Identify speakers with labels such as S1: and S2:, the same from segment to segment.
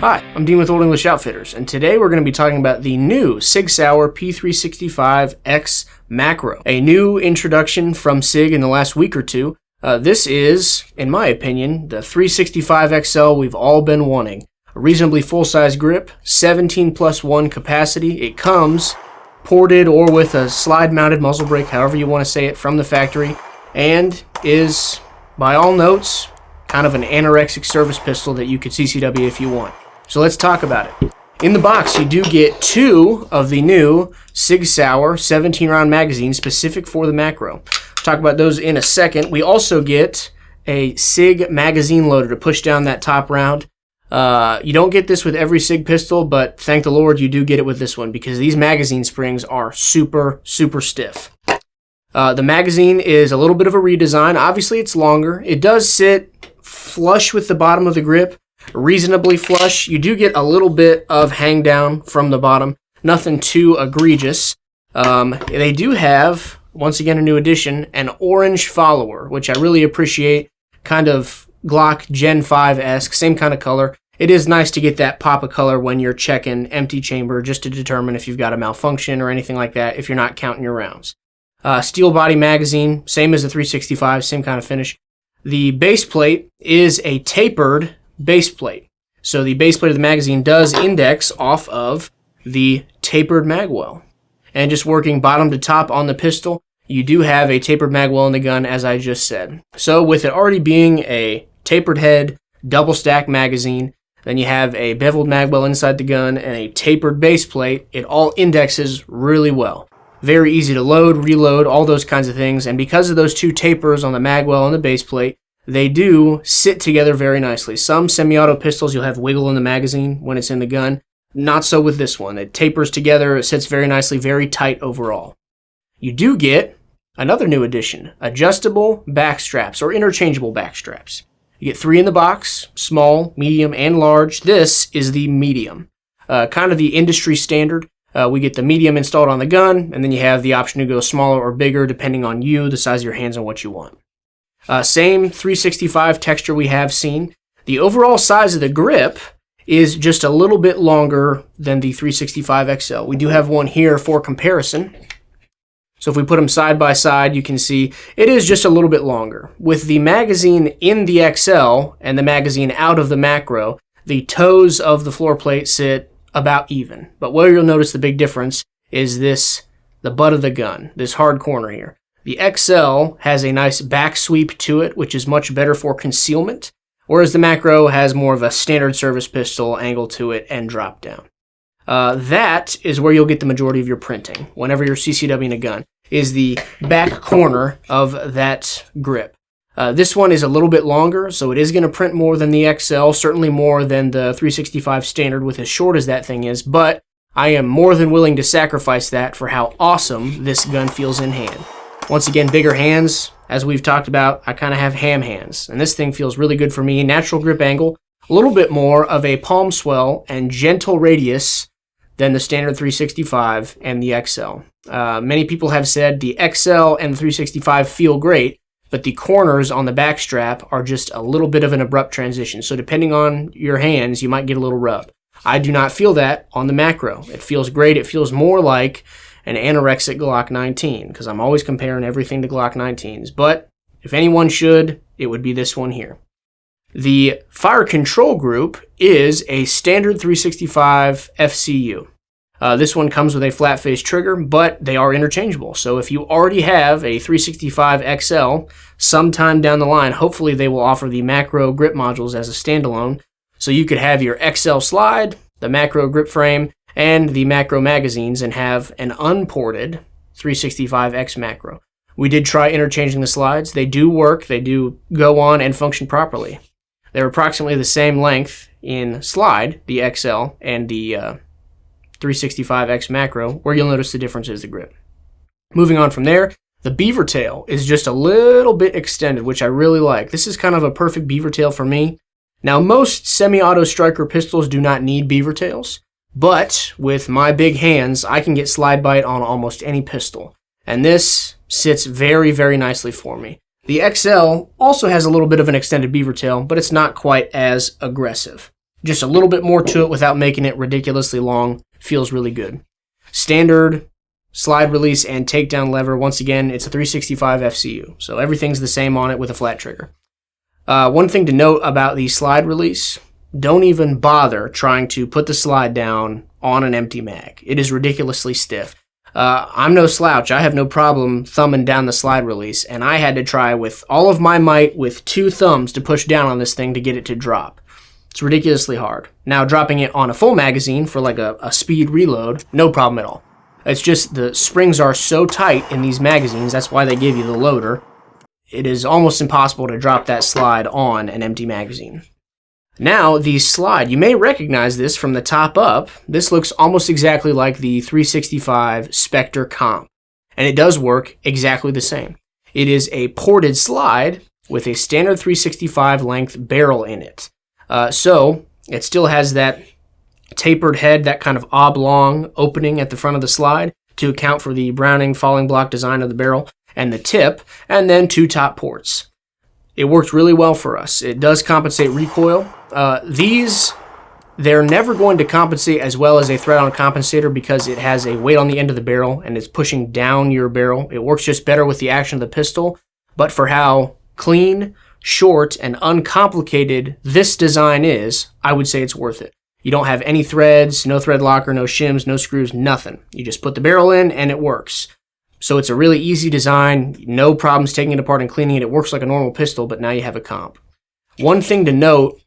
S1: Hi, I'm Dean with Old English Outfitters, and today we're going to be talking about the new Sig Sauer P365X macro, a new introduction from Sig in the last week or two. This is, in my opinion, the 365XL we've all been wanting. A reasonably full-size grip, 17+1 capacity. It comes ported or with a slide-mounted muzzle brake, however you want to say it, from the factory, and is, by all notes, kind of an anorexic service pistol that you could CCW if you want. So let's talk about it. In the box, you do get two of the new Sig Sauer 17-round magazines specific for the macro. We'll talk about those in a second. We also get a Sig magazine loader to push down that top round. You don't get this with every Sig pistol, but thank the Lord you do get it with this one because these magazine springs are super, super stiff. The magazine is a little bit of a redesign. Obviously, it's longer. It does sit flush with the bottom of the grip, reasonably flush. You do get a little bit of hang down from the bottom. Nothing too egregious. They do have, once again, a new addition, an orange follower, which I really appreciate. Kind of Glock Gen 5-esque, same kind of color. It is nice to get that pop of color when you're checking empty chamber just to determine if you've got a malfunction or anything like that if you're not counting your rounds. Steel body magazine, same as the 365, same kind of finish. The base plate is a tapered base plate. So the base plate of the magazine does index off of the tapered magwell. And just working bottom to top on the pistol, you do have a tapered magwell in the gun, as I just said. So with it already being a tapered head, double stack magazine, then you have a beveled magwell inside the gun and a tapered base plate, it all indexes really well. Very easy to load, reload, all those kinds of things. And because of those two tapers on the magwell and the base plate, they do sit together very nicely. Some semi-auto pistols, you'll have wiggle in the magazine when it's in the gun. Not so with this one. It tapers together, it sits very nicely, very tight overall. You do get another new addition, adjustable back straps or interchangeable back straps. You get 3 in the box, small, medium, and large. This is the medium, kind of the industry standard. We get the medium installed on the gun, and then you have the option to go smaller or bigger depending on you, the size of your hands, and what you want. Same 365 texture we have seen. The overall size of the grip is just a little bit longer than the 365XL. We do have one here for comparison. So if we put them side by side, you can see it is just a little bit longer. With the magazine in the XL and the magazine out of the macro, the toes of the floor plate sit about even. But where you'll notice the big difference is the butt of the gun, this hard corner here. The XL has a nice back sweep to it, which is much better for concealment, whereas the macro has more of a standard service pistol angle to it and drop down. That is where you'll get the majority of your printing, whenever you're CCWing a gun, is the back corner of that grip. This one is a little bit longer, so it is going to print more than the XL, certainly more than the 365 standard with as short as that thing is, but I am more than willing to sacrifice that for how awesome this gun feels in hand. Once again, bigger hands, as we've talked about, I kind of have ham hands, and this thing feels really good for me. Natural grip angle, a little bit more of a palm swell and gentle radius than the standard 365 and the XL. Many people have said the XL and the 365 feel great, but the corners on the back strap are just a little bit of an abrupt transition. So depending on your hands, you might get a little rub. I do not feel that on the macro. It feels great. It feels more like an anorexic Glock 19, because I'm always comparing everything to Glock 19s. But if anyone should, it would be this one here. The fire control group is a standard 365 FCU. This one comes with a flat face trigger, but they are interchangeable. So if you already have a 365 XL, sometime down the line, hopefully they will offer the macro grip modules as a standalone. So you could have your XL slide, the macro grip frame, and the macro magazines and have an unported 365X macro. We did try interchanging the slides. They do work. They do go on and function properly. They're approximately the same length in slide, the XL, and the 365X macro. Where you'll notice the difference is the grip. Moving on from there, the beaver tail is just a little bit extended, which I really like. This is kind of a perfect beaver tail for me. Now, most semi-auto striker pistols do not need beaver tails, but with my big hands, I can get slide bite on almost any pistol. And this sits very, very nicely for me. The XL also has a little bit of an extended beaver tail, but it's not quite as aggressive. Just a little bit more to it without making it ridiculously long. Feels really good. Standard slide release and takedown lever. Once again, it's a 365 FCU, so everything's the same on it with a flat trigger. One thing to note about the slide release, don't even bother trying to put the slide down on an empty mag. It is ridiculously stiff. I'm no slouch. I have no problem thumbing down the slide release, and I had to try with all of my might with 2 thumbs to push down on this thing to get it to drop. It's ridiculously hard. Now, dropping it on a full magazine for like a speed reload, no problem at all. It's just the springs are so tight in these magazines, that's why they give you the loader. It is almost impossible to drop that slide on an empty magazine. Now, the slide, you may recognize this from the top up. This looks almost exactly like the 365 Spectre Comp, and it does work exactly the same. It is a ported slide with a standard 365 length barrel in it. So it still has that tapered head, that kind of oblong opening at the front of the slide to account for the Browning falling block design of the barrel and the tip, and then 2 top ports. It worked really well for us. It does compensate recoil. They're never going to compensate as well as a thread-on compensator because it has a weight on the end of the barrel and it's pushing down your barrel. It works just better with the action of the pistol, but for how clean, short, and uncomplicated this design is, I would say it's worth it. You don't have any threads, no thread locker, no shims, no screws, nothing. You just put the barrel in and it works. So it's a really easy design, no problems taking it apart and cleaning it. It works like a normal pistol, but now you have a comp. One thing to note,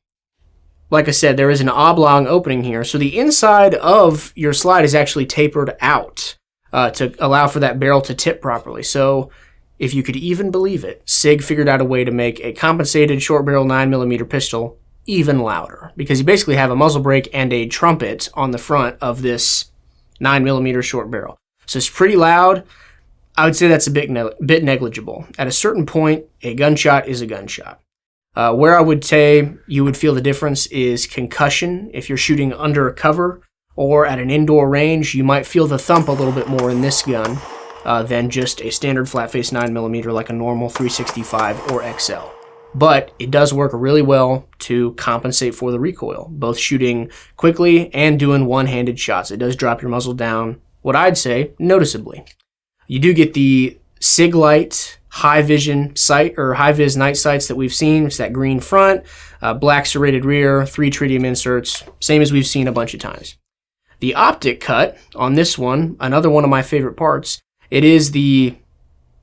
S1: like I said, there is an oblong opening here. So the inside of your slide is actually tapered out to allow for that barrel to tip properly. So if you could even believe it, Sig figured out a way to make a compensated short barrel 9mm pistol even louder, because you basically have a muzzle brake and a trumpet on the front of this 9mm short barrel. So it's pretty loud. I would say that's a bit negligible. At a certain point, a gunshot is a gunshot. Where I would say you would feel the difference is concussion. If you're shooting under a cover or at an indoor range, you might feel the thump a little bit more in this gun than just a standard flat-face 9mm like a normal 365 or XL. But it does work really well to compensate for the recoil, both shooting quickly and doing one-handed shots. It does drop your muzzle down, what I'd say, noticeably. You do get the Sig Light high vision sight or high vis night sights that we've seen. It's that green front, black serrated rear, 3 tritium inserts, same as we've seen a bunch of times. The optic cut on this one, another one of my favorite parts, it is the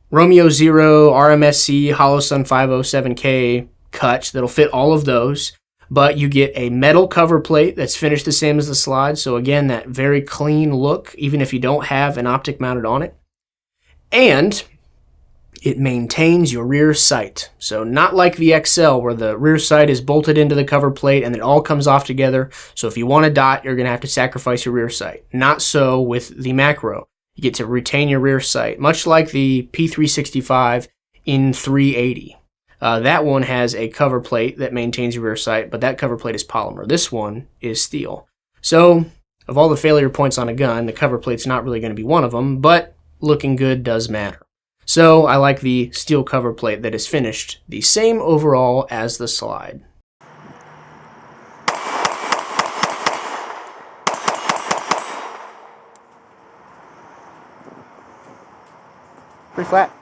S1: Romeo Zero RMSC Holosun 507K cut that'll fit all of those, but you get a metal cover plate that's finished the same as the slide. So again, that very clean look, even if you don't have an optic mounted on it. And it maintains your rear sight. So not like the XL where the rear sight is bolted into the cover plate and it all comes off together. So if you want a dot, you're going to have to sacrifice your rear sight. Not so with the macro. You get to retain your rear sight, much like the P365 in 380. That one has a cover plate that maintains your rear sight, but that cover plate is polymer. This one is steel. So of all the failure points on a gun, the cover plate's not really going to be one of them, but looking good does matter. So I like the steel cover plate that is finished the same overall as the slide. Pretty flat.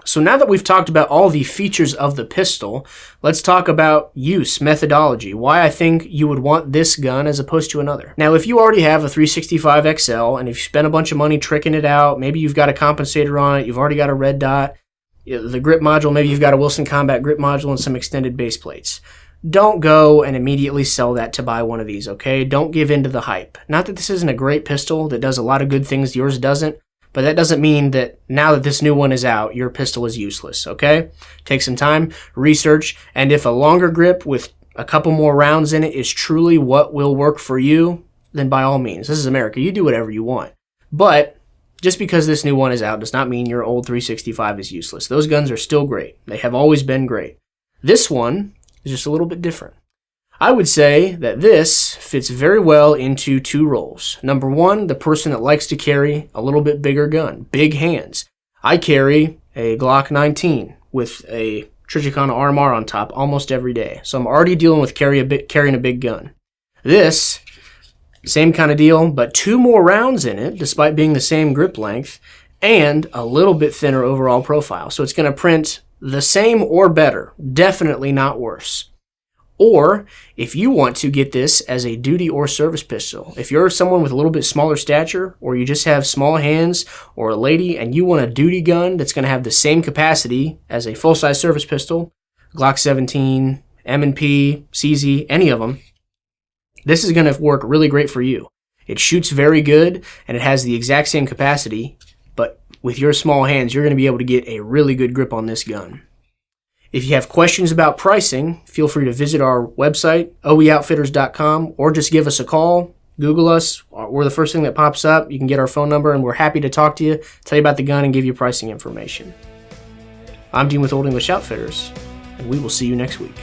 S1: So now that we've talked about all the features of the pistol, let's talk about use, methodology, why I think you would want this gun as opposed to another. Now, if you already have a 365 XL, and if you spent a bunch of money tricking it out, maybe you've got a compensator on it, you've already got a red dot, the grip module, maybe you've got a Wilson Combat grip module and some extended base plates. Don't go and immediately sell that to buy one of these, okay? Don't give in to the hype. Not that this isn't a great pistol that does a lot of good things yours doesn't, but that doesn't mean that now that this new one is out, your pistol is useless, okay? Take some time, research, and if a longer grip with a couple more rounds in it is truly what will work for you, then by all means, this is America. You do whatever you want. But just because this new one is out does not mean your old 365 is useless. Those guns are still great. They have always been great. This one is just a little bit different. I would say that this fits very well into 2 roles. Number 1, the person that likes to carry a little bit bigger gun, big hands. I carry a Glock 19 with a Trijicon RMR on top almost every day, so I'm already dealing with carrying a big gun. This, same kind of deal, but 2 more rounds in it, despite being the same grip length, and a little bit thinner overall profile. So it's going to print the same or better, definitely not worse. Or if you want to get this as a duty or service pistol, if you're someone with a little bit smaller stature, or you just have small hands, or a lady, and you want a duty gun that's going to have the same capacity as a full-size service pistol, Glock 17, M&P, CZ, any of them, this is going to work really great for you. It shoots very good, and it has the exact same capacity, but with your small hands, you're going to be able to get a really good grip on this gun. If you have questions about pricing, feel free to visit our website, oeoutfitters.com, or just give us a call. Google us. We're the first thing that pops up. You can get our phone number, and we're happy to talk to you, tell you about the gun, and give you pricing information. I'm Dean with Old English Outfitters, and we will see you next week.